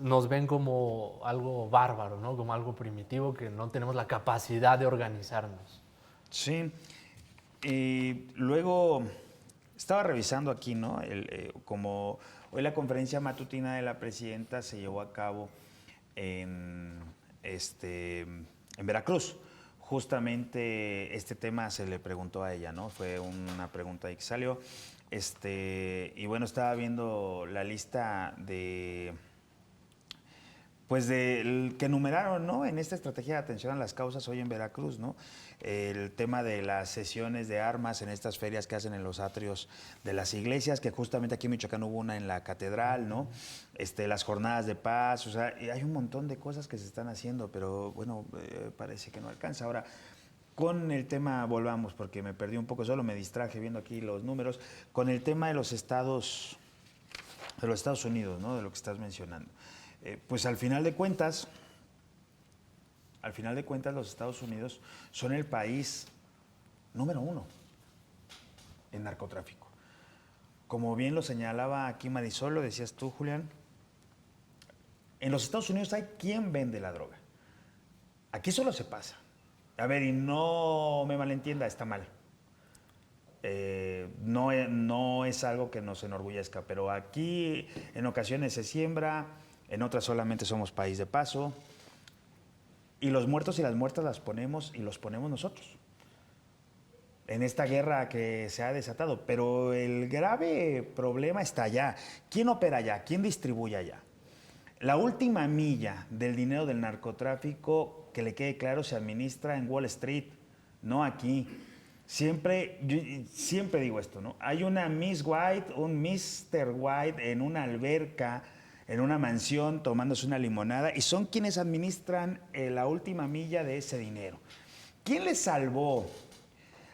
nos ven como algo bárbaro, ¿no? Como algo primitivo, que no tenemos la capacidad de organizarnos. Sí, y luego estaba revisando aquí, ¿no? Como hoy la conferencia matutina de la presidenta se llevó a cabo en Veracruz. Justamente este tema se le preguntó a ella, ¿no? Fue una pregunta ahí que salió. Y bueno, estaba viendo la lista pues que enumeraron, ¿no? En esta estrategia de atención a las causas hoy en Veracruz, ¿no? El tema de las sesiones de armas en estas ferias que hacen en los atrios de las iglesias, que justamente aquí en Michoacán hubo una en la catedral, ¿no? Las jornadas de paz, o sea, hay un montón de cosas que se están haciendo, pero bueno, parece que no alcanza. Ahora, con el tema, volvamos, porque me perdí un poco solo, me distraje viendo aquí los números, con el tema de los Estados Unidos, ¿no? De lo que estás mencionando. Pues al final de cuentas, los Estados Unidos son el país número 1 en narcotráfico. Como bien lo señalaba aquí Marisol, lo decías tú, Julián, en los Estados Unidos hay quien vende la droga. Aquí solo se pasa. A ver, y no me malentienda, está mal. No es algo que nos enorgullezca, pero aquí en ocasiones se siembra, en otras solamente somos país de paso, y los muertos y las muertas los ponemos nosotros. en esta guerra que se ha desatado, pero el grave problema está allá. ¿Quién opera allá? ¿Quién distribuye allá? La última milla del dinero del narcotráfico, que le quede claro, se administra en Wall Street, no aquí. Siempre digo esto, ¿no? Hay una Miss White, un Mr. White en una alberca, en una mansión, tomándose una limonada, y son quienes administran la última milla de ese dinero. ¿Quién les salvó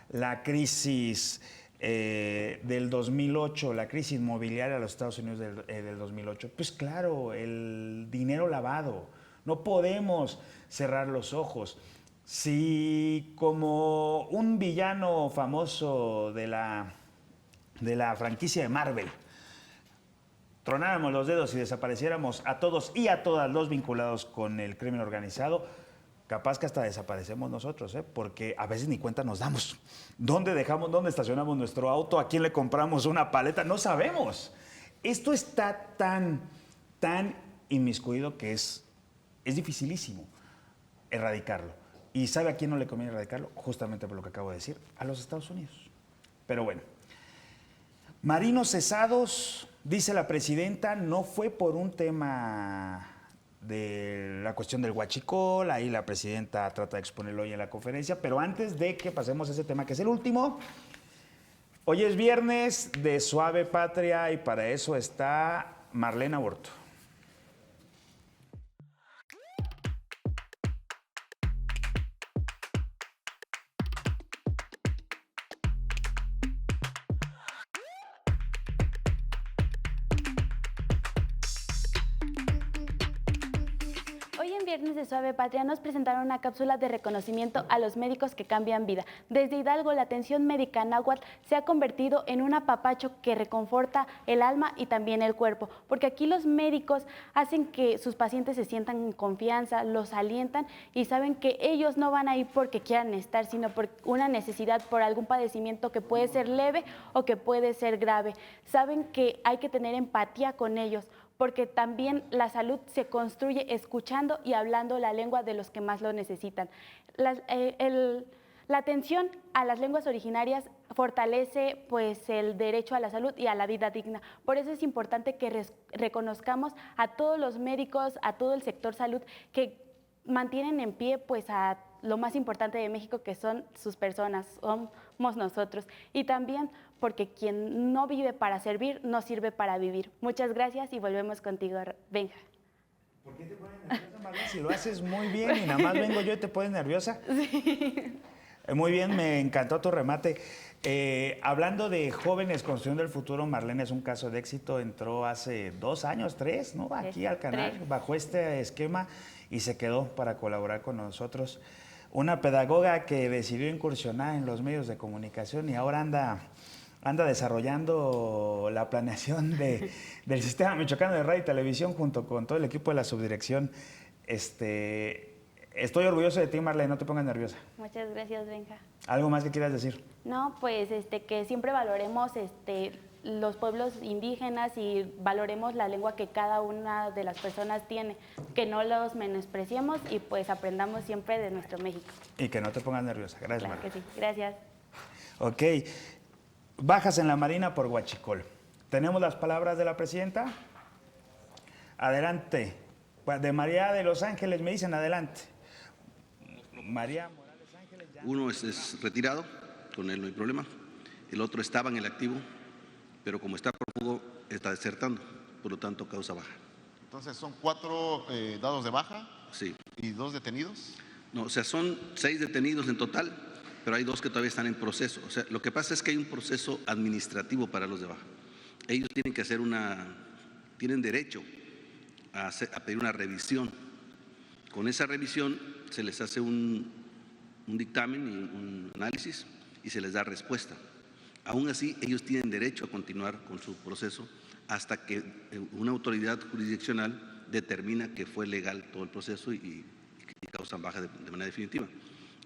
la crisis del 2008, la crisis inmobiliaria de los Estados Unidos del 2008? Pues claro, el dinero lavado. No podemos cerrar los ojos. Si como un villano famoso de la franquicia de Marvel, tronáramos los dedos y desapareciéramos a todos y a todas los vinculados con el crimen organizado, capaz que hasta desaparecemos nosotros, porque a veces ni cuenta nos damos. ¿Dónde estacionamos nuestro auto? ¿A quién le compramos una paleta? No sabemos. Esto está tan inmiscuido que es dificilísimo erradicarlo. ¿Y sabe a quién no le conviene erradicarlo? Justamente por lo que acabo de decir, a los Estados Unidos. Pero bueno, marinos cesados, dice la presidenta, no fue por un tema de la cuestión del huachicol, ahí la presidenta trata de exponerlo hoy en la conferencia, pero antes de que pasemos a ese tema, que es el último, hoy es viernes de Suave Patria y para eso está Marlene Aborto. Viernes de Suave Patria nos presentaron una cápsula de reconocimiento a los médicos que cambian vida. Desde Hidalgo, la atención médica náhuatl se ha convertido en un apapacho que reconforta el alma y también el cuerpo, porque aquí los médicos hacen que sus pacientes se sientan en confianza, los alientan y saben que ellos no van a ir porque quieran estar, sino por una necesidad, por algún padecimiento que puede ser leve o que puede ser grave. Saben que hay que tener empatía con ellos, porque también la salud se construye escuchando y hablando la lengua de los que más lo necesitan. La atención a las lenguas originarias fortalece pues el derecho a la salud y a la vida digna. Por eso es importante que reconozcamos a todos los médicos, a todo el sector salud que mantienen en pie pues a lo más importante de México, que son sus personas, somos nosotros. Y también porque quien no vive para servir, no sirve para vivir. Muchas gracias y volvemos contigo, Benja. ¿Por qué te pones nerviosa, Marlene? Si lo haces muy bien y nada más vengo yo y te pones nerviosa. Sí. Muy bien, me encantó tu remate. Hablando de jóvenes construyendo el futuro, Marlene es un caso de éxito. Entró hace 2 años, 3, ¿no? Aquí al canal, bajo este esquema y se quedó para colaborar con nosotros. Una pedagoga que decidió incursionar en los medios de comunicación y ahora anda desarrollando la planeación del Sistema Michoacano de Radio y Televisión junto con todo el equipo de la subdirección. Estoy orgulloso de ti, Marlene, no te pongas nerviosa. Muchas gracias, Benja. ¿Algo más que quieras decir? No, pues que siempre valoremos los pueblos indígenas y valoremos la lengua que cada una de las personas tiene, que no los menospreciemos y pues aprendamos siempre de nuestro México. Y que no te pongas nerviosa. Gracias, Claro Marlene. que sí, gracias. Ok, bajas en la Marina por huachicol. ¿Tenemos las palabras de la presidenta? Adelante. De María de Los Ángeles me dicen adelante. María Morales Ángeles. Uno es retirado, con él no hay problema. El otro estaba en el activo, pero como está prófugo, está desertando, por lo tanto causa baja. Entonces, ¿son 4 dados de baja? Sí. ¿Y 2 detenidos? No, o sea, son 6 detenidos en total, pero hay 2 que todavía están en proceso. O sea, lo que pasa es que hay un proceso administrativo para los de baja. Ellos tienen que hacer tienen derecho a pedir una revisión. Con esa revisión se les hace un dictamen y un análisis y se les da respuesta. Aún así, ellos tienen derecho a continuar con su proceso hasta que una autoridad jurisdiccional determina que fue legal todo el proceso y causan baja de manera definitiva.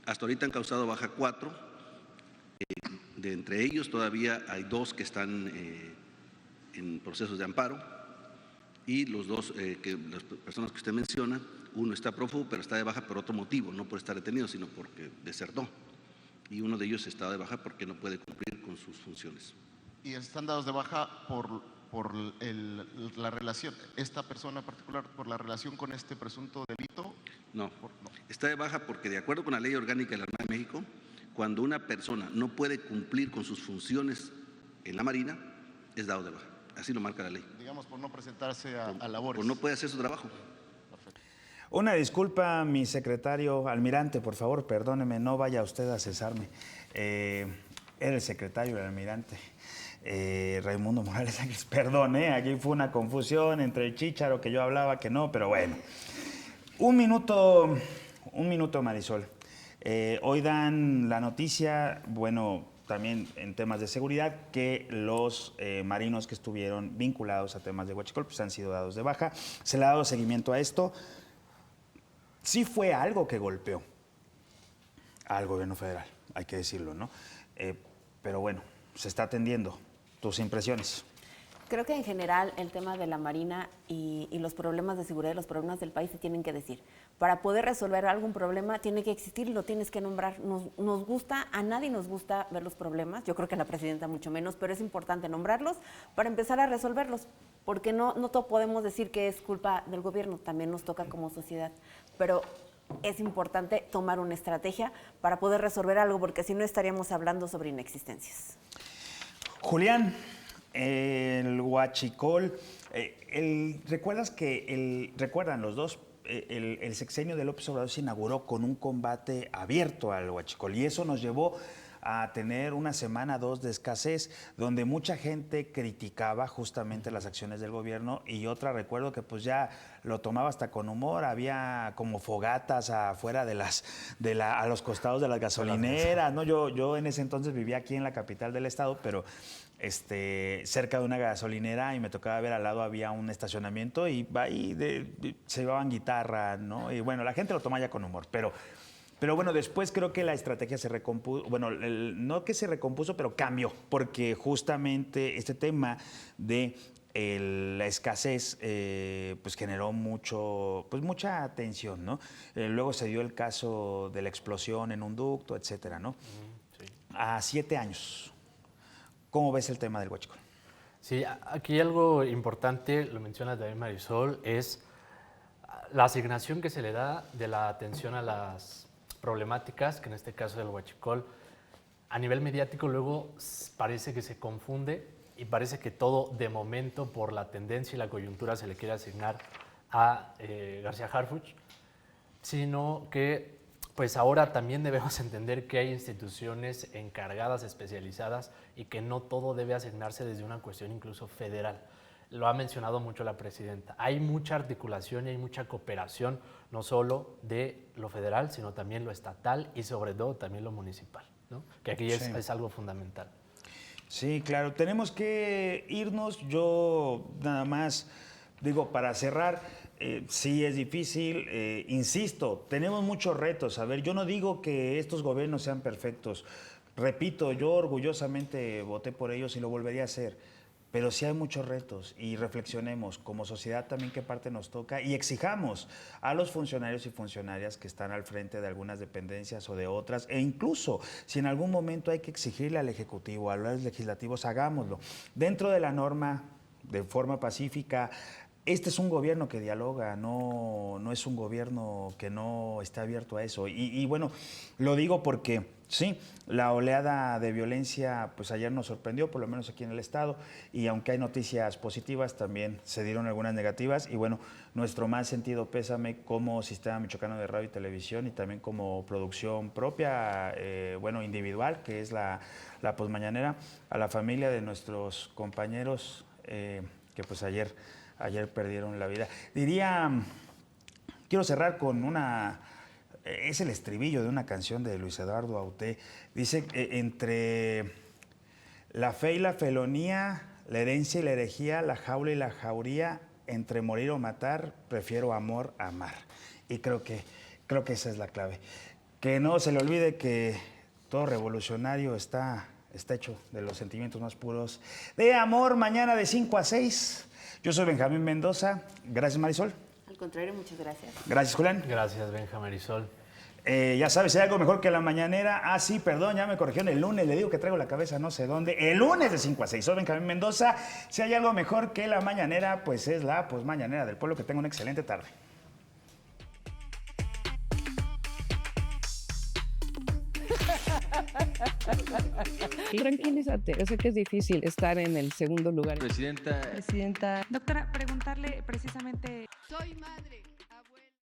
Hasta ahorita han causado baja 4. De entre ellos todavía hay 2 que están en procesos de amparo y los 2, las personas que usted menciona, uno está prófugo pero está de baja por otro motivo, no por estar detenido, sino porque desertó. y uno de ellos está de baja porque no puede cumplir con sus funciones. ¿Y están dados de baja por la relación, esta persona particular, por la relación con este presunto delito? No, está de baja porque de acuerdo con la Ley Orgánica de la Armada de México, cuando una persona no puede cumplir con sus funciones en la Marina, es dado de baja. Así lo marca la ley. Digamos, por no presentarse a labores. Por no puede hacer su trabajo. Una disculpa, mi secretario, almirante, por favor, perdóneme, no vaya usted a cesarme. Era el secretario, el almirante. Raimundo Morales Ángeles, perdón, aquí fue una confusión entre el chícharo que yo hablaba que no, pero bueno. Un minuto, Marisol. Hoy dan la noticia, bueno, también en temas de seguridad, que los marinos que estuvieron vinculados a temas de huachicol pues han sido dados de baja. Se le ha dado seguimiento a esto. Sí fue algo que golpeó al gobierno federal, hay que decirlo, ¿no? Pero bueno, se está atendiendo. ¿Tus impresiones? Creo que en general el tema de la Marina y los problemas de seguridad, los problemas del país se tienen que decir. Para poder resolver algún problema tiene que existir y lo tienes que nombrar. Nos gusta, a nadie nos gusta ver los problemas, yo creo que a la presidenta mucho menos, pero es importante nombrarlos para empezar a resolverlos, porque no todo podemos decir que es culpa del gobierno, también nos toca como sociedad. Pero es importante tomar una estrategia para poder resolver algo, porque si no estaríamos hablando sobre inexistencias. Julián, el huachicol, recuerdan los dos, el sexenio de López Obrador se inauguró con un combate abierto al huachicol y eso nos llevó a tener una semana, 2 de escasez, donde mucha gente criticaba justamente las acciones del gobierno y otra recuerdo que pues ya lo tomaba hasta con humor, había como fogatas afuera a los costados de las gasolineras, ¿no? Yo en ese entonces vivía aquí en la capital del estado, pero cerca de una gasolinera y me tocaba ver al lado había un estacionamiento y ahí se llevaban guitarra, ¿no? Y bueno, la gente lo toma ya con humor, pero bueno, después creo que la estrategia se recompuso, bueno, no que se recompuso, pero cambió, porque justamente este tema de la escasez pues generó mucha atención, ¿no? Luego se dio el caso de la explosión en un ducto, etcétera, ¿no? Sí. A 7 años, ¿cómo ves el tema del huachicol? Sí, aquí algo importante, lo menciona también Marisol, es la asignación que se le da de la atención a las problemáticas, que en este caso del huachicol, a nivel mediático luego parece que se confunde y parece que todo de momento por la tendencia y la coyuntura se le quiere asignar a García Harfuch, sino que pues ahora también debemos entender que hay instituciones encargadas, especializadas y que no todo debe asignarse desde una cuestión incluso federal. Lo ha mencionado mucho la presidenta. Hay mucha articulación y hay mucha cooperación, no solo de lo federal, sino también lo estatal y sobre todo también lo municipal, ¿no? Que aquí es algo fundamental. Sí, claro. Tenemos que irnos. Yo nada más digo, para cerrar, sí es difícil. Insisto, tenemos muchos retos. A ver, yo no digo que estos gobiernos sean perfectos. Repito, yo orgullosamente voté por ellos y lo volvería a hacer. Pero sí hay muchos retos y reflexionemos como sociedad también qué parte nos toca y exijamos a los funcionarios y funcionarias que están al frente de algunas dependencias o de otras e incluso si en algún momento hay que exigirle al Ejecutivo, a los legislativos, hagámoslo. Dentro de la norma, de forma pacífica. Este es un gobierno que dialoga, no es un gobierno que no está abierto a eso. Y bueno, lo digo porque sí, la oleada de violencia pues ayer nos sorprendió, por lo menos aquí en el estado, y aunque hay noticias positivas, también se dieron algunas negativas. Y bueno, nuestro más sentido pésame como Sistema Michoacano de Radio y Televisión y también como producción propia, individual, que es la Posmañanera, a la familia de nuestros compañeros que pues ayer perdieron la vida. Quiero cerrar con es el estribillo de una canción de Luis Eduardo Auté. Dice, entre la fe y la felonía, la herencia y la herejía, la jaula y la jauría, entre morir o matar, prefiero amor a amar. Y creo que esa es la clave. Que no se le olvide que todo revolucionario está hecho de los sentimientos más puros de amor. Mañana de 5 a 6. Yo soy Benjamín Mendoza. Gracias, Marisol. Al contrario, muchas gracias. Gracias, Julián. Gracias, Benja, Marisol. Ya sabes, si hay algo mejor que la mañanera. Ah, sí, perdón, ya me corrigieron el lunes. Le digo que traigo la cabeza no sé dónde. El lunes de 5 a 6. Soy Benjamín Mendoza. Si hay algo mejor que la mañanera, pues es la mañanera del pueblo. Que tenga una excelente tarde. Tranquilízate, yo sé que es difícil estar en el segundo lugar. Presidenta. Doctora, preguntarle precisamente. Soy madre, abuela.